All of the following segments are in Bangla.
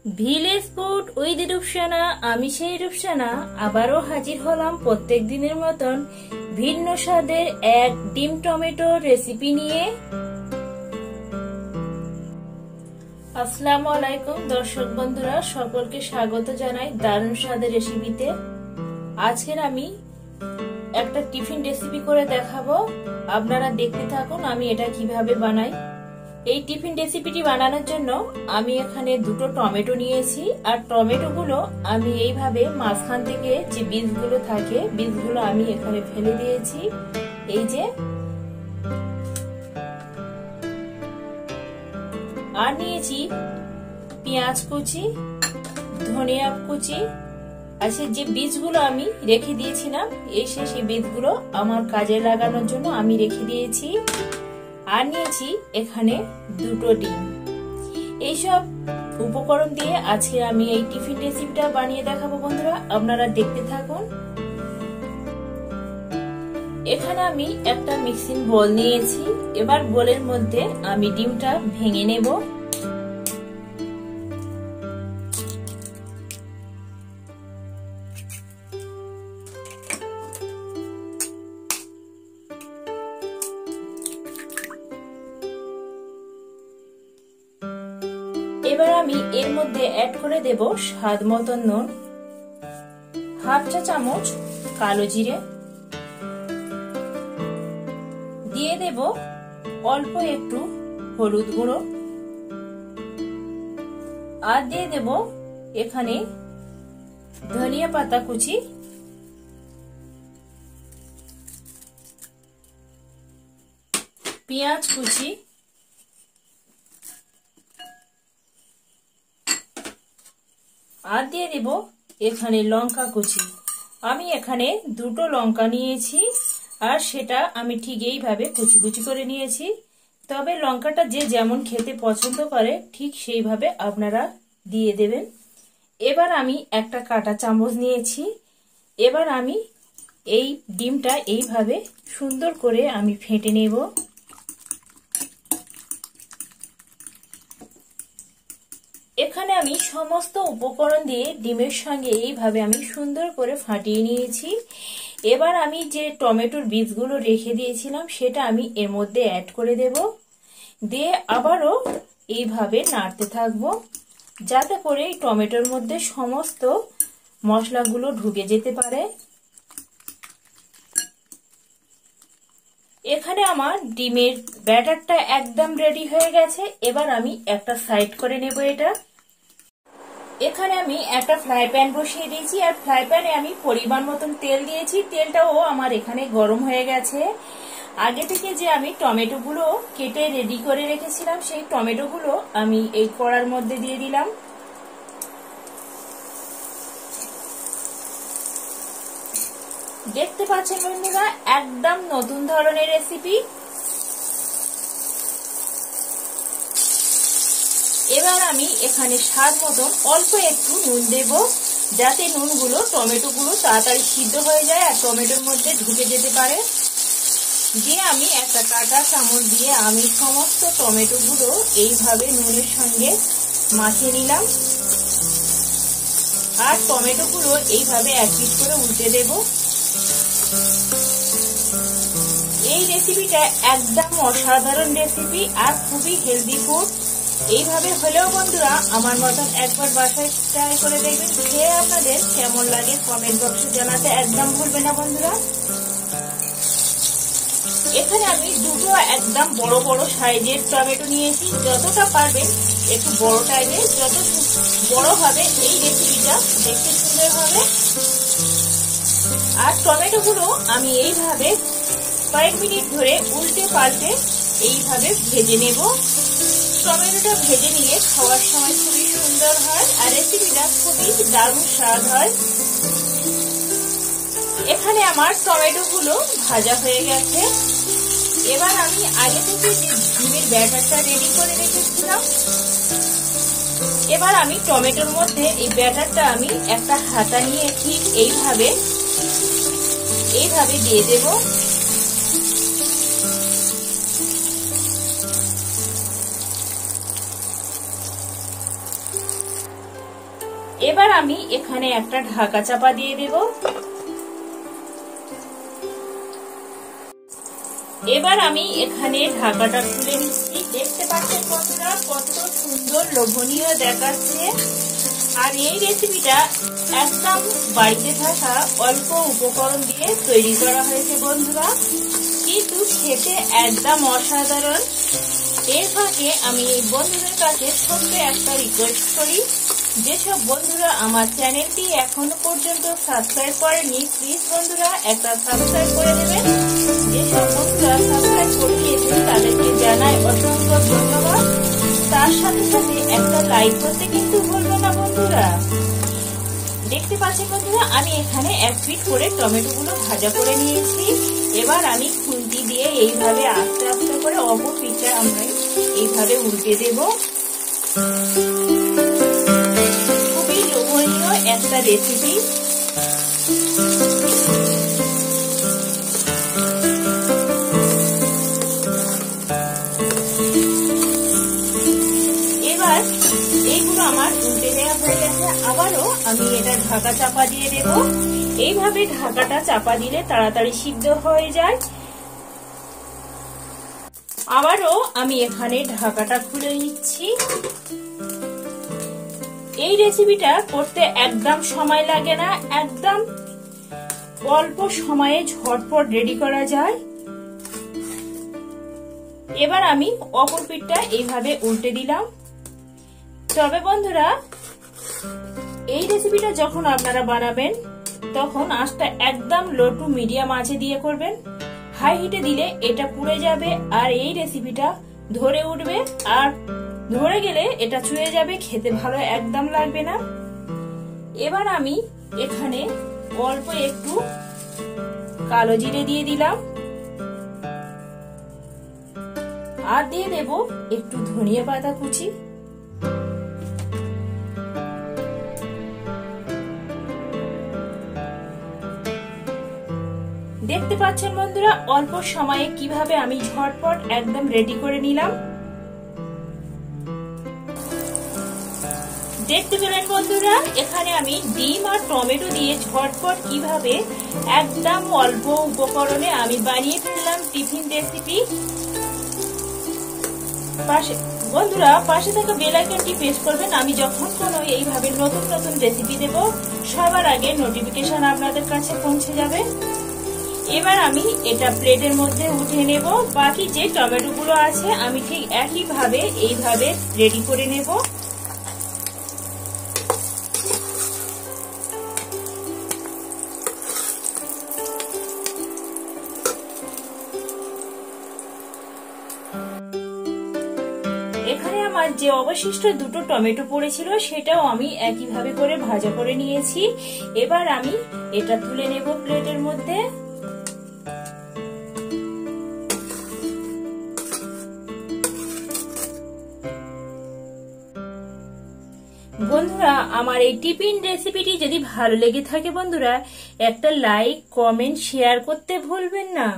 Village food with Rupsana. আমি সেই রূপসানা আবারও হাজির হলাম প্রত্যেক দিনের মতন ভিন্ন স্বাদের এক ডিম টমেটো রেসিপি নিয়ে। আসসালামু আলাইকুম দর্শক বন্ধুরা, সকলকে স্বাগত জানাই দারুণ স্বাদের রেসিপিতে। আজকের আমি একটা টিফিন রেসিপি করে দেখাবো, আপনারা দেখতে থাকুন আমি এটা কিভাবে বানাই। এই টিফিন রেসিপিটি বানানোর জন্য আমি এখানে দুটো টমেটো নিয়েছি, আর টমেটোগুলো আমি এইভাবে মাঝখান থেকে যে বীজগুলো থাকে বীজগুলো আমি এখানে ফেলে দিয়েছি। এই যে আর নিয়েছি পেঁয়াজ কুচি, ধনিয়া কুচি, আর যে বীজগুলো আমি রেখে দিয়েছিলাম সেই বীজগুলো আমার কাজে লাগানোর জন্য আমি রেখে দিয়েছি। আর নিয়েছি এখানে দুটো ডিম। এইসব উপকরণ দিয়ে আজকে আমি এই টিফিন রেসিপিটা বানিয়ে দেখাবো বন্ধুরা, আপনারা দেখতে থাকুন। এখানে আমি একটা মিক্সিং বোল নিয়েছি, এবার বোলের মধ্যে আমি ডিমটা ভেঙে নেব। এবার আমি এর মধ্যে অ্যাড করে দেব স্বাদ মতন নুন, হাফ চা চামচ কালো জিরে, দিয়ে দেব অল্প একটু হলুদ গুঁড়ো, আর দিয়ে দেব এখানে ধনিয়া পাতা কুচি, পেঁয়াজ কুচি, আর দিয়ে দেব এখানে লঙ্কা কুচি। আমি এখানে দুটো লঙ্কা নিয়েছি, আর সেটা আমি ঠিক এইভাবে কুচি কুচি করে নিয়েছি। তবে লঙ্কাটা যে যেমন খেতে পছন্দ করে ঠিক সেইভাবে আপনারা দিয়ে দেবেন। এবার আমি একটা কাঁটা চামচ নিয়েছি। এবার আমি এই ডিমটা এইভাবে সুন্দর করে আমি ফেটে নেব। এখানে আমি সমস্ত উপকরণ দিয়ে ডিমের সঙ্গে এইভাবে আমি সুন্দর করে ফাটিয়ে নিয়েছি। এবার আমি যে টমেটোর বীজগুলো রেখে দিয়েছিলাম সেটা আমি এর মধ্যে অ্যাড করে দেব, দিয়ে আবারও এইভাবে নাড়তে থাকবো যাতে করে এই টমেটোর মধ্যে সমস্ত মশলাগুলো ঢুকে যেতে পারে। এখানে আমার ডিমের ব্যাটারটা একদম রেডি হয়ে গেছে। এবার আমি একটা সাইড করে নেব এটা। এখানে আমি একটা ফ্রাই প্যান বসিয়ে দিয়েছি, আর ফ্রাই প্যানে আমি পরিমাণ মতন তেল দিয়েছি। তেলটাও আমার এখানে গরম হয়ে গেছে। আগে থেকে যে আমি টমেটোগুলো কেটে রেডি করে রেখেছিলাম সেই টমেটোগুলো আমি এই কড়ার মধ্যে দিয়ে দিলাম। দেখতে পাচ্ছেন বন্ধুরা, একদম নতুন ধরনের রেসিপি। এবার আমি এখানে স্বাদ মতন অল্প একটু নুন দেব, যাতে নুনগুলো টমেটোগুলো তাড়াতাড়ি সিদ্ধ হয়ে যায় আর টমেটোর মধ্যে ঢুকে যেতে পারে। দিয়ে আমি একটা কাঁটা চামচ দিয়ে আমি সমস্ত টমেটোগুলো এইভাবে নুনের সঙ্গে মাখিয়ে নিলাম, আর টমেটোগুলো এইভাবে এক পিস করে উল্টে দেব। এই রেসিপিটা একদম অসাধারণ রেসিপি আর খুবই হেলদি ফুড। এইভাবে হলেও বন্ধুরা আমার মতন একবার বাসায় ট্রাই করে দেখবেন, খেয়ে আপনাদের কেমন লাগে কমেন্ট বক্সে জানাতে একদম ভুলবেন না বন্ধুরা। এখানে আমি দুটো একদম বড় বড় সাইজের টমেটো নিয়েছি। যতটা পারবেন একটু বড় টাইপের, যত বড় হবে এই রেসিপিটা দেখতে সুন্দর হবে। আর টমেটোগুলো আমি এইভাবে কয়েক মিনিট ধরে উল্টে পাল্টে এইভাবে ভেজে নেব। টমেটোটা ভেজে নিয়ে খাওয়ার সময় খুবই সুন্দর হয় আর রেসিপিটা খুবই দারুণ স্বাদ হয়। এখানে আমার টমেটোগুলো ভাজা হয়ে গেছে। এবার আমি আগে থেকে যে ডিমের ব্যাটারটা রেডি করে রেখেছিলাম, এবার আমি টমেটোর মধ্যে এই ব্যাটারটা আমি একটা হাতা নিয়ে ঠিক এইভাবে দিয়ে দেব। এবার আমি এখানে একটা ঢাকা চাপা দিয়ে দেব। এবার আমি এখানে ঢাকাটা খুলে নিচ্ছি। দেখতে পাচ্ছেন বন্ধুরা কত সুন্দর লোভনীয় দেখাচ্ছে। আর এই রেসিপিটা একদম বাড়িতে থাকা অল্প উপকরণ দিয়ে তৈরি করা হয়েছে বন্ধুরা, কিন্তু খেতে একদম অসাধারণ। এর ফাঁকে আমি এই বন্ধুদের কাছে ছোট্ট একটা রিকোয়েস্ট করি, যেসব বন্ধুরা আমার চ্যানেলটি এখনো পর্যন্ত সাবস্ক্রাইব করেনি, প্লিজ বন্ধুরা একটা সাবস্ক্রাইব করে দেবেন। যেসব বন্ধুরা সাবস্ক্রাইব করে দিয়েছেন তাদেরকে জানাই অসংখ্য ধন্যবাদ। তার সাথে সাথে একটা লাইক করতে কিন্তু ভুলবেন না বন্ধুরা। দেখতে পাচ্ছেন বন্ধুরা আমি এখানে 1 পিট করে টমেটোগুলো ভাজা করে নিয়েছি। এবার আমি খুন্তি দিয়ে এইভাবে আস্তে আস্তে করে অপর পিঠটা আমরা এইভাবে উল্টে দেব। খুবই লোভনীয় একটা রেসিপি। এবার এইগুলো আমার উল্টে দেওয়া হয়ে গেছে। আবারও আমি এটা ঢাকা চাপা দিয়ে দেব। এইভাবে ঢাকাটা চাপা দিলে তাড়াতাড়ি সিদ্ধ হয়ে যায়। আবারও আমি এখানে ঢাকাটা খুলে নিচ্ছি। এই রেসিপিটা করতে একদম সময় লাগে না, একদম অল্প সময়ে ঝটপট রেডি করা যায়। এবার আমি অপর পিঠটা এইভাবে উল্টে দিলাম। তবে বন্ধুরা এই রেসিপিটা যখন আপনারা বানাবেন তখন আঁচটা একদম লো টু মিডিয়াম আঁচে দিয়ে করবেন। হাই হিটে দিলে এটা পুড়ে যাবে আর এই রেসিপিটা ধরে উঠবে, আর ধরে গেলে এটা চুয়ে যাবে, খেতে ভালো একদম লাগবে না। এবার আমি এখানে অল্প একটু কালো জিরে দিয়ে দিলাম আর দিয়ে দেব একটু ধনিয়া পাতা কুচি। দেখতে পাচ্ছেন বন্ধুরা অল্প সময়ে কিভাবে আমি ঝটপট একদম রেডি করে নিলাম। দেখতে পেলেন বন্ধুরা এখানে আমি ডিম আর টমেটো দিয়ে ঝটপট কিভাবে একদম অল্প উপকরণে আমি বানিয়ে ফেললাম টিফিন রেসিপি। বন্ধুরা পাশে থাকা বেল আইকনটি প্রেস করবেন। আমি যখন কোনো এইভাবে নতুন নতুন রেসিপি দেব সবার আগে নোটিফিকেশন আপনাদের কাছে পৌঁছে যাবে। এবার আমি এটা প্লেটের মধ্যে উঠে নেব। বাকি যে টমেটোগুলো আছে আমি ঠিক একইভাবে এইভাবে রেডি করে নেব। এখানে আমার যে অবশিষ্ট দুটো টমেটো পড়েছিল সেটাও আমি একইভাবে করে ভাজা করে নিয়েছি। এবার আমি এটা তুলে নেব প্লেটের মধ্যে। বন্ধুরা আমার এই টিফিন রেসিপিটি যদি ভালো লেগে থাকে বন্ধুরা একটা লাইক কমেন্ট শেয়ার করতে ভুলবেন না।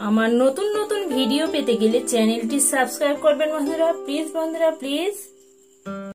আমার নতুন নতুন ভিডিও পেতে গেলে চ্যানেলটি সাবস্ক্রাইব করবেন বন্ধুরা, প্লিজ বন্ধুরা প্লিজ।